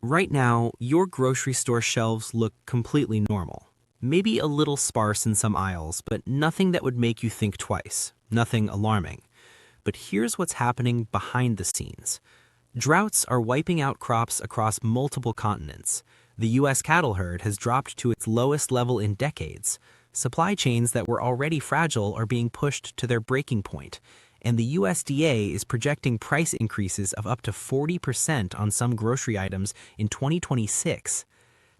Right now, your grocery store shelves look completely normal. Maybe a little sparse in some aisles, but nothing that would make you think twice. Nothing alarming. But here's what's happening behind the scenes. Droughts are wiping out crops across multiple continents. The U.S. cattle herd has dropped to its lowest level in decades. Supply chains that were already fragile are being pushed to their breaking point. And the USDA is projecting price increases of up to 40% on some grocery items in 2026.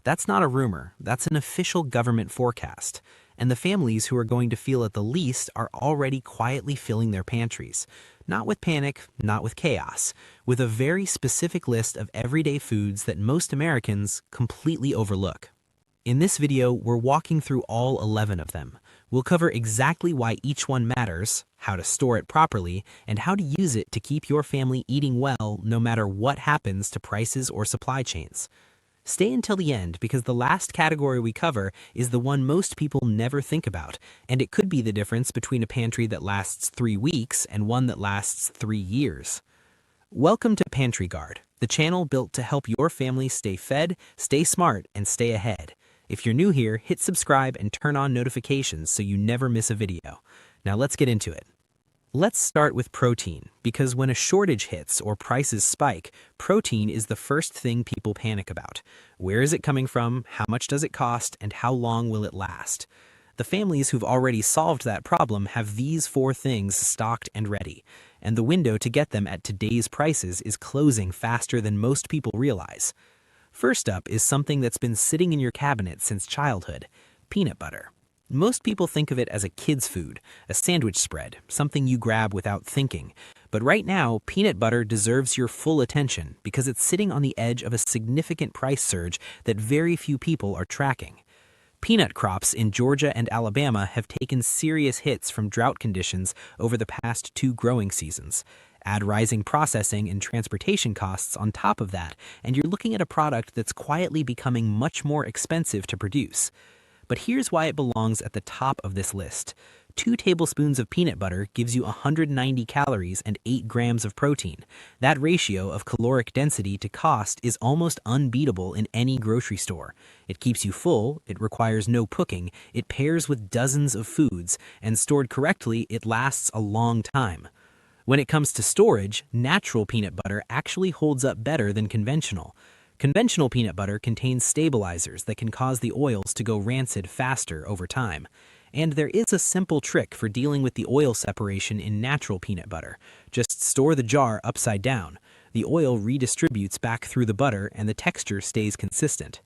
That's not a rumor, that's an official government forecast. And the families who are going to feel it the least are already quietly filling their pantries. Not with panic, not with chaos, with a very specific list of everyday foods that most Americans completely overlook. In this video, we're walking through all 11 of them. We'll cover exactly why each one matters, how to store it properly, and how to use it to keep your family eating well no matter what happens to prices or supply chains. Stay until the end because the last category we cover is the one most people never think about, and it could be the difference between a pantry that lasts 3 weeks and one that lasts 3 years. Welcome to Pantry Guard, the channel built to help your family stay fed, stay smart, and stay ahead. If you're new here, hit subscribe and turn on notifications so you never miss a video. Now let's get into it. Let's start with protein, because when a shortage hits or prices spike, protein is the first thing people panic about. Where is it coming from, how much does it cost, and how long will it last? The families who've already solved that problem have these 4 things stocked and ready, and the window to get them at today's prices is closing faster than most people realize. First up is something that's been sitting in your cabinet since childhood: peanut butter. Most people think of it as a kid's food, a sandwich spread, something you grab without thinking. But right now, peanut butter deserves your full attention because it's sitting on the edge of a significant price surge that very few people are tracking. Peanut crops in Georgia and Alabama have taken serious hits from drought conditions over the past 2 growing seasons. Add rising processing and transportation costs on top of that, and you're looking at a product that's quietly becoming much more expensive to produce. But here's why it belongs at the top of this list. 2 tablespoons of peanut butter gives you 190 calories and 8 grams of protein. That ratio of caloric density to cost is almost unbeatable in any grocery store. It keeps you full, it requires no cooking, it pairs with dozens of foods, and stored correctly, it lasts a long time. When it comes to storage, natural peanut butter actually holds up better than conventional. Conventional peanut butter contains stabilizers that can cause the oils to go rancid faster over time. And there is a simple trick for dealing with the oil separation in natural peanut butter. Just store the jar upside down. The oil redistributes back through the butter and the texture stays consistent.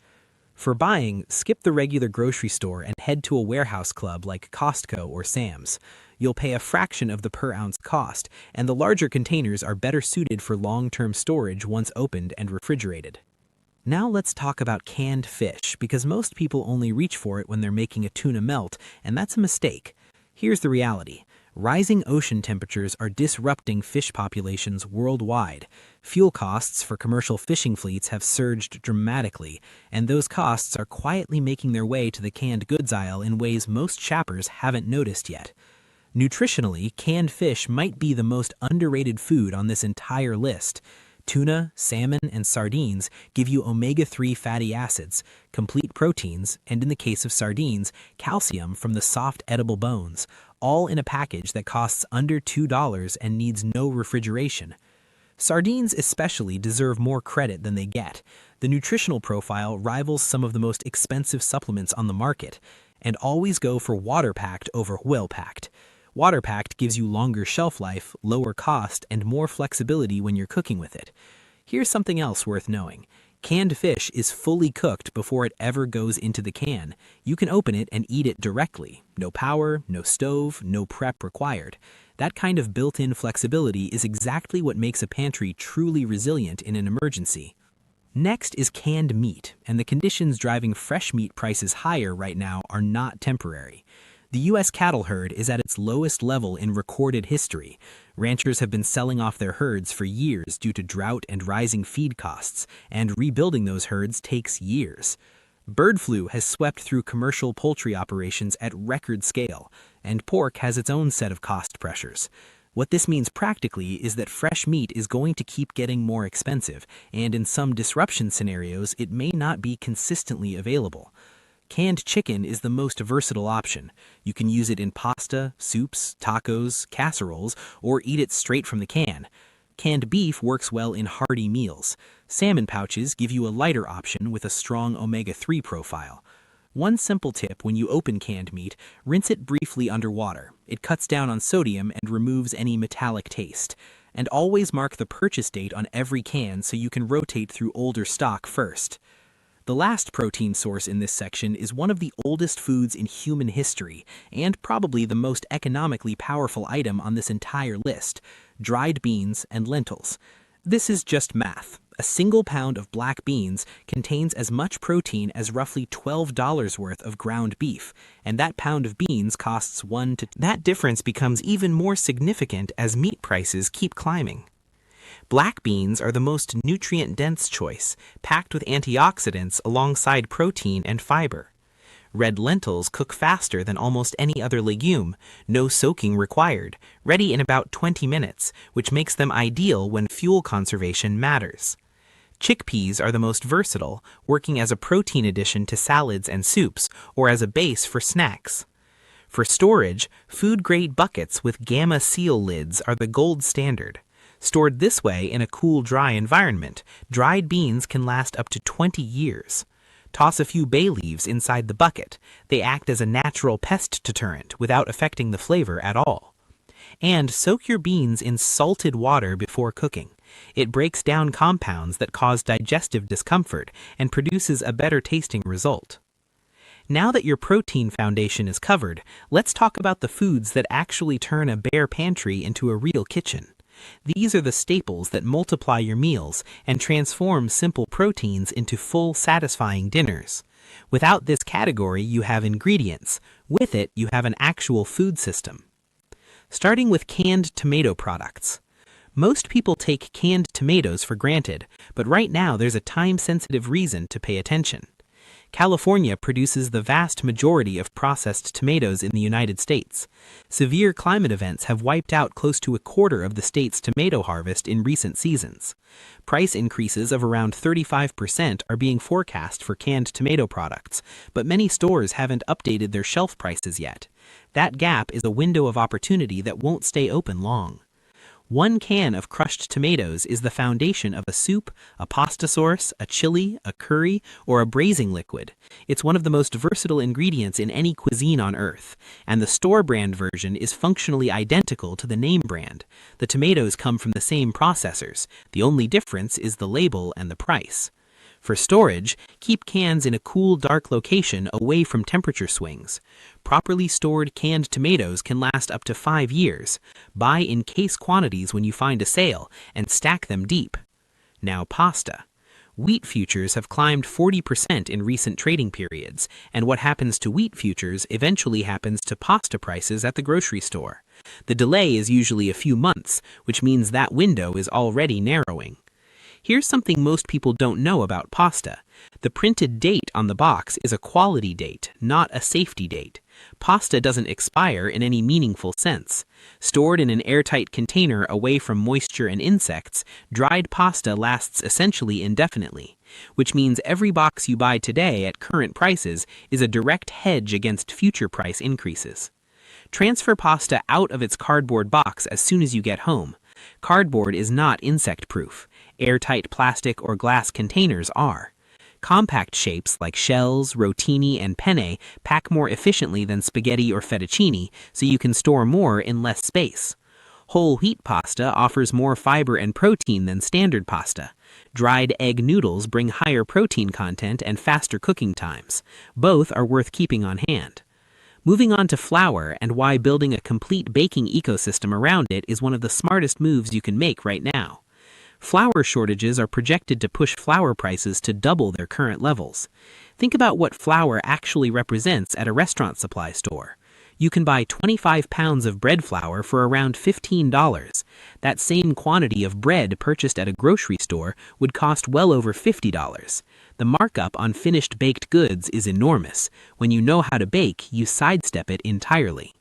For buying, skip the regular grocery store and head to a warehouse club like Costco or Sam's. You'll pay a fraction of the per ounce cost, and the larger containers are better suited for long-term storage once opened and refrigerated. Now let's talk about canned fish, because most people only reach for it when they're making a tuna melt, and that's a mistake. Here's the reality. Rising ocean temperatures are disrupting fish populations worldwide. Fuel costs for commercial fishing fleets have surged dramatically, and those costs are quietly making their way to the canned goods aisle in ways most shoppers haven't noticed yet. Nutritionally, canned fish might be the most underrated food on this entire list. Tuna, salmon, and sardines give you omega-3 fatty acids, complete proteins, and in the case of sardines, calcium from the soft edible bones, all in a package that costs under $2 and needs no refrigeration. Sardines especially deserve more credit than they get. The nutritional profile rivals some of the most expensive supplements on the market, and always go for water-packed over well-packed. Water-packed gives you longer shelf life, lower cost, and more flexibility when you're cooking with it. Here's something else worth knowing. Canned fish is fully cooked before it ever goes into the can. You can open it and eat it directly. No power, no stove, no prep required. That kind of built-in flexibility is exactly what makes a pantry truly resilient in an emergency. Next is canned meat, and the conditions driving fresh meat prices higher right now are not temporary. The U.S. cattle herd is at its lowest level in recorded history. Ranchers have been selling off their herds for years due to drought and rising feed costs, and rebuilding those herds takes years. Bird flu has swept through commercial poultry operations at record scale, and pork has its own set of cost pressures. What this means practically is that fresh meat is going to keep getting more expensive, and in some disruption scenarios, it may not be consistently available. Canned chicken is the most versatile option. You can use it in pasta, soups, tacos, casseroles, or eat it straight from the can. Canned beef works well in hearty meals. Salmon pouches give you a lighter option with a strong omega-3 profile. One simple tip when you open canned meat, rinse it briefly underwater. It cuts down on sodium and removes any metallic taste. And always mark the purchase date on every can so you can rotate through older stock first. The last protein source in this section is one of the oldest foods in human history, and probably the most economically powerful item on this entire list: dried beans and lentils. This is just math. A single pound of black beans contains as much protein as roughly $12 worth of ground beef, and that pound of beans costs $1 to... That difference becomes even more significant as meat prices keep climbing. Black beans are the most nutrient-dense choice, packed with antioxidants alongside protein and fiber. Red lentils cook faster than almost any other legume, no soaking required, ready in about 20 minutes, which makes them ideal when fuel conservation matters. Chickpeas are the most versatile, working as a protein addition to salads and soups, or as a base for snacks. For storage, food-grade buckets with gamma seal lids are the gold standard. Stored this way in a cool, dry environment, dried beans can last up to 20 years. Toss a few bay leaves inside the bucket. They act as a natural pest deterrent without affecting the flavor at all. And soak your beans in salted water before cooking. It breaks down compounds that cause digestive discomfort and produces a better tasting result. Now that your protein foundation is covered, let's talk about the foods that actually turn a bare pantry into a real kitchen. These are the staples that multiply your meals and transform simple proteins into full, satisfying dinners. Without this category, you have ingredients. With it, you have an actual food system. Starting with canned tomato products. Most people take canned tomatoes for granted, but right now there's a time-sensitive reason to pay attention. California produces the vast majority of processed tomatoes in the United States. Severe climate events have wiped out close to a quarter of the state's tomato harvest in recent seasons. Price increases of around 35% are being forecast for canned tomato products, but many stores haven't updated their shelf prices yet. That gap is a window of opportunity that won't stay open long. One can of crushed tomatoes is the foundation of a soup, a pasta sauce, a chili, a curry, or a braising liquid. It's one of the most versatile ingredients in any cuisine on earth, and the store brand version is functionally identical to the name brand. The tomatoes come from the same processors. The only difference is the label and the price. For storage, keep cans in a cool, dark location away from temperature swings. Properly stored canned tomatoes can last up to 5 years. Buy in case quantities when you find a sale and stack them deep. Now pasta. Wheat futures have climbed 40% in recent trading periods, and what happens to wheat futures eventually happens to pasta prices at the grocery store. The delay is usually a few months, which means that window is already narrowing. Here's something most people don't know about pasta. The printed date on the box is a quality date, not a safety date. Pasta doesn't expire in any meaningful sense. Stored in an airtight container away from moisture and insects, dried pasta lasts essentially indefinitely, which means every box you buy today at current prices is a direct hedge against future price increases. Transfer pasta out of its cardboard box as soon as you get home. Cardboard is not insect-proof. Airtight plastic or glass containers are. Compact shapes like shells, rotini, and penne pack more efficiently than spaghetti or fettuccine, so you can store more in less space. Whole wheat pasta offers more fiber and protein than standard pasta. Dried egg noodles bring higher protein content and faster cooking times. Both are worth keeping on hand. Moving on to flour and why building a complete baking ecosystem around it is one of the smartest moves you can make right now. Flour shortages are projected to push flour prices to double their current levels. Think about what flour actually represents at a restaurant supply store. You can buy 25 pounds of bread flour for around $15. That same quantity of bread purchased at a grocery store would cost well over $50. The markup on finished baked goods is enormous. When you know how to bake, you sidestep it entirely.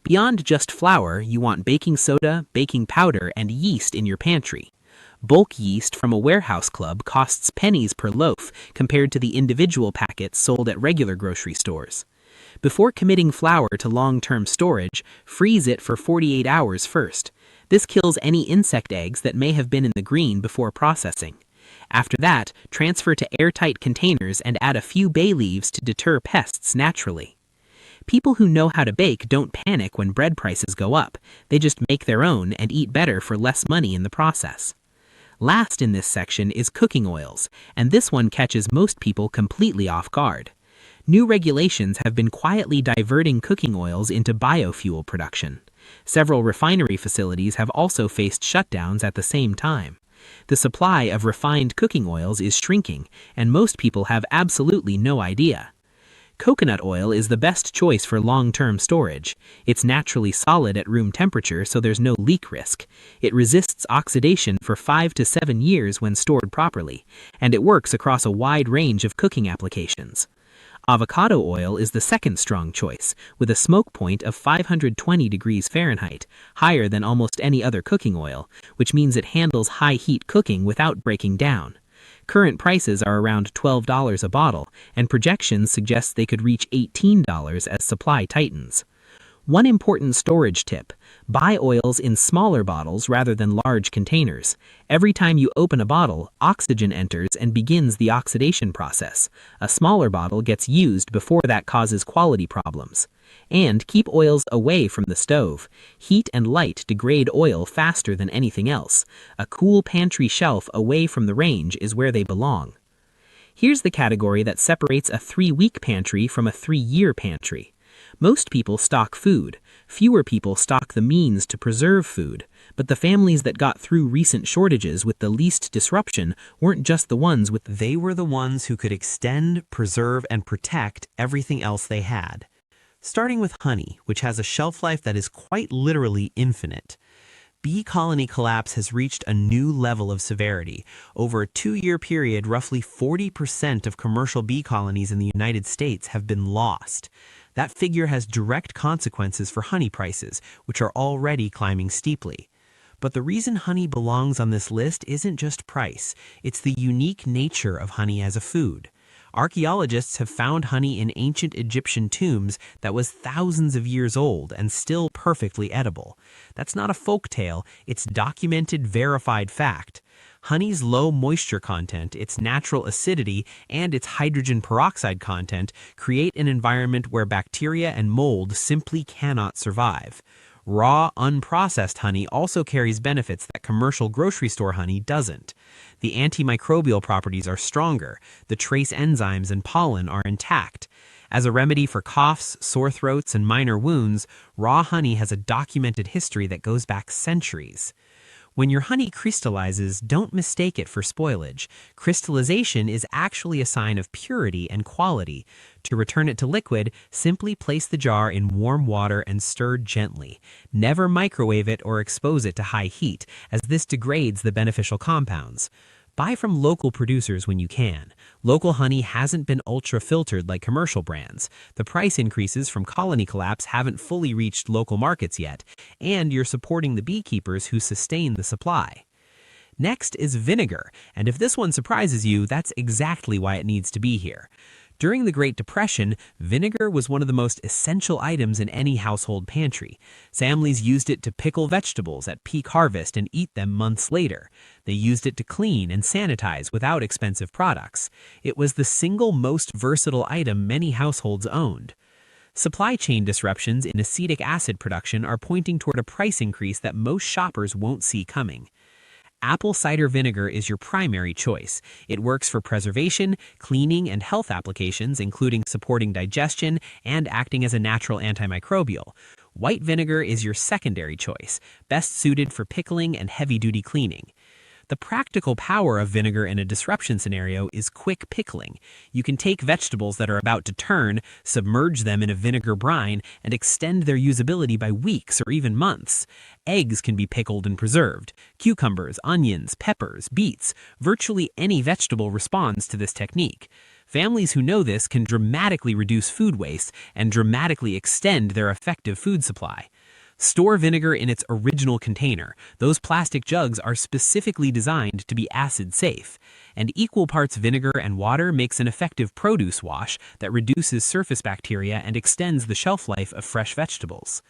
Beyond just flour, you want baking soda, baking powder, and yeast in your pantry. Bulk yeast from a warehouse club costs pennies per loaf compared to the individual packets sold at regular grocery stores. Before committing flour to long-term storage, freeze it for 48 hours first. This kills any insect eggs that may have been in the green before processing. After that, transfer to airtight containers and add a few bay leaves to deter pests naturally. People who know how to bake don't panic when bread prices go up. They just make their own and eat better for less money in the process. Last in this section is cooking oils, and this one catches most people completely off guard. New regulations have been quietly diverting cooking oils into biofuel production. Several refinery facilities have also faced shutdowns at the same time. The supply of refined cooking oils is shrinking, and most people have absolutely no idea. Coconut oil is the best choice for long-term storage. It's naturally solid at room temperature, so there's no leak risk. It resists oxidation for 5 to 7 years when stored properly, and it works across a wide range of cooking applications. Avocado oil is the second strong choice, with a smoke point of 520 degrees Fahrenheit, higher than almost any other cooking oil, which means it handles high-heat cooking without breaking down. Current prices are around $12 a bottle, and projections suggest they could reach $18 as supply tightens. One important storage tip: buy oils in smaller bottles rather than large containers. Every time you open a bottle, oxygen enters and begins the oxidation process. A smaller bottle gets used before that causes quality problems. And keep oils away from the stove. Heat and light degrade oil faster than anything else. A cool pantry shelf away from the range is where they belong. Here's the category that separates a 3-week pantry from a 3-year pantry. Most people stock food. Fewer people stock the means to preserve food. But the families that got through recent shortages with the least disruption weren't just the ones with... They were the ones who could extend, preserve, and protect everything else they had. Starting with honey, which has a shelf life that is quite literally infinite. Bee colony collapse has reached a new level of severity. Over a 2-year period, roughly 40% of commercial bee colonies in the United States have been lost. That figure has direct consequences for honey prices, which are already climbing steeply. But the reason honey belongs on this list isn't just price. It's the unique nature of honey as a food. Archaeologists have found honey in ancient Egyptian tombs that was thousands of years old and still perfectly edible. That's not a folk tale, it's documented, verified fact. Honey's low moisture content, its natural acidity, and its hydrogen peroxide content create an environment where bacteria and mold simply cannot survive. Raw, unprocessed honey also carries benefits that commercial grocery store honey doesn't. The antimicrobial properties are stronger, the trace enzymes and pollen are intact. As a remedy for coughs, sore throats, and minor wounds, raw honey has a documented history that goes back centuries. When your honey crystallizes, don't mistake it for spoilage. Crystallization is actually a sign of purity and quality. To return it to liquid, simply place the jar in warm water and stir gently. Never microwave it or expose it to high heat, as this degrades the beneficial compounds. Buy from local producers when you can. Local honey hasn't been ultra-filtered like commercial brands. The price increases from colony collapse haven't fully reached local markets yet, and you're supporting the beekeepers who sustain the supply. Next is vinegar, and if this one surprises you, that's exactly why it needs to be here. During the Great Depression, vinegar was one of the most essential items in any household pantry. Families used it to pickle vegetables at peak harvest and eat them months later. They used it to clean and sanitize without expensive products. It was the single most versatile item many households owned. Supply chain disruptions in acetic acid production are pointing toward a price increase that most shoppers won't see coming. Apple cider vinegar is your primary choice. It works for preservation, cleaning, and health applications, including supporting digestion and acting as a natural antimicrobial. White vinegar is your secondary choice, best suited for pickling and heavy-duty cleaning. The practical power of vinegar in a disruption scenario is quick pickling. You can take vegetables that are about to turn, submerge them in a vinegar brine, and extend their usability by weeks or even months. Eggs can be pickled and preserved. Cucumbers, onions, peppers, beets, virtually any vegetable responds to this technique. Families who know this can dramatically reduce food waste and dramatically extend their effective food supply. Store vinegar in its original container. Those plastic jugs are specifically designed to be acid safe. And equal parts vinegar and water makes an effective produce wash that reduces surface bacteria and extends the shelf life of fresh vegetables.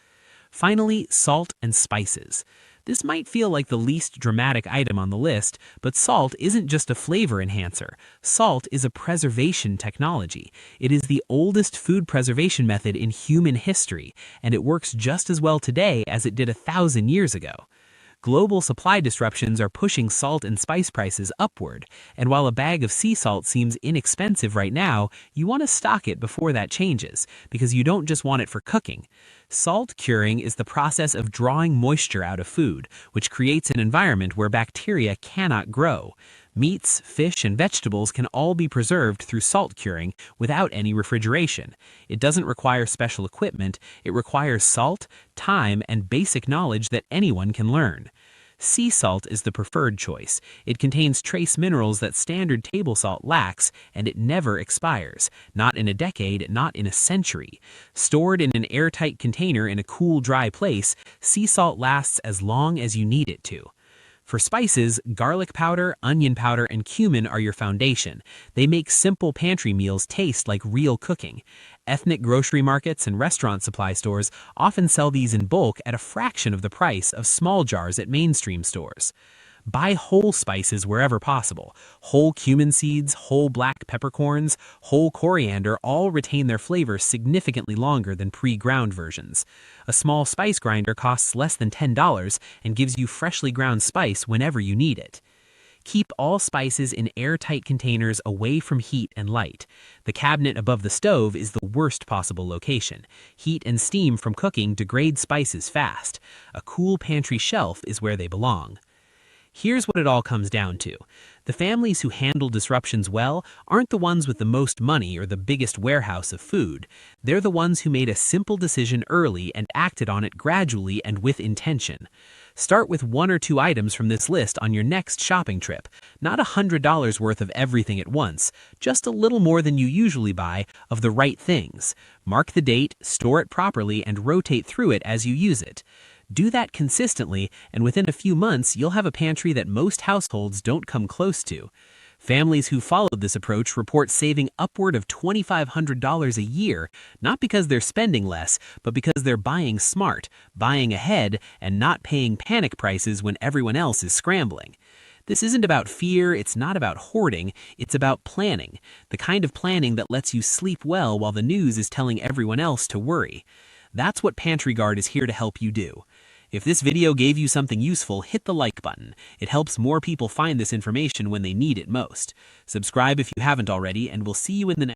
Finally, salt and spices. This might feel like the least dramatic item on the list, but salt isn't just a flavor enhancer. Salt is a preservation technology. It is the oldest food preservation method in human history, and it works just as well today as it did 1,000 years ago. Global supply disruptions are pushing salt and spice prices upward, and while a bag of sea salt seems inexpensive right now, you want to stock it before that changes, because you don't just want it for cooking. Salt curing is the process of drawing moisture out of food, which creates an environment where bacteria cannot grow. Meats, fish, and vegetables can all be preserved through salt curing without any refrigeration. It doesn't require special equipment, it requires salt, time, and basic knowledge that anyone can learn. Sea salt is the preferred choice. It contains trace minerals that standard table salt lacks, and it never expires. Not in a decade, not in a century. Stored in an airtight container in a cool, dry place, sea salt lasts as long as you need it to. For spices, garlic powder, onion powder, and cumin are your foundation. They make simple pantry meals taste like real cooking. Ethnic grocery markets and restaurant supply stores often sell these in bulk at a fraction of the price of small jars at mainstream stores. Buy whole spices wherever possible. Whole cumin seeds, whole black peppercorns, whole coriander all retain their flavor significantly longer than pre-ground versions. A small spice grinder costs less than $10 and gives you freshly ground spice whenever you need it. Keep all spices in airtight containers away from heat and light. The cabinet above the stove is the worst possible location. Heat and steam from cooking degrade spices fast. A cool pantry shelf is where they belong. Here's what it all comes down to. The families who handle disruptions well aren't the ones with the most money or the biggest warehouse of food. They're the ones who made a simple decision early and acted on it gradually and with intention. Start with 1 or 2 items from this list on your next shopping trip. Not $100 worth of everything at once, just a little more than you usually buy of the right things. Mark the date, store it properly, and rotate through it as you use it. Do that consistently, and within a few months, you'll have a pantry that most households don't come close to. Families who followed this approach report saving upward of $2,500 a year, not because they're spending less, but because they're buying smart, buying ahead, and not paying panic prices when everyone else is scrambling. This isn't about fear, it's not about hoarding, it's about planning, the kind of planning that lets you sleep well while the news is telling everyone else to worry. That's what Pantry Guard is here to help you do. If this video gave you something useful, hit the like button. It helps more people find this information when they need it most. Subscribe if you haven't already, and we'll see you in the next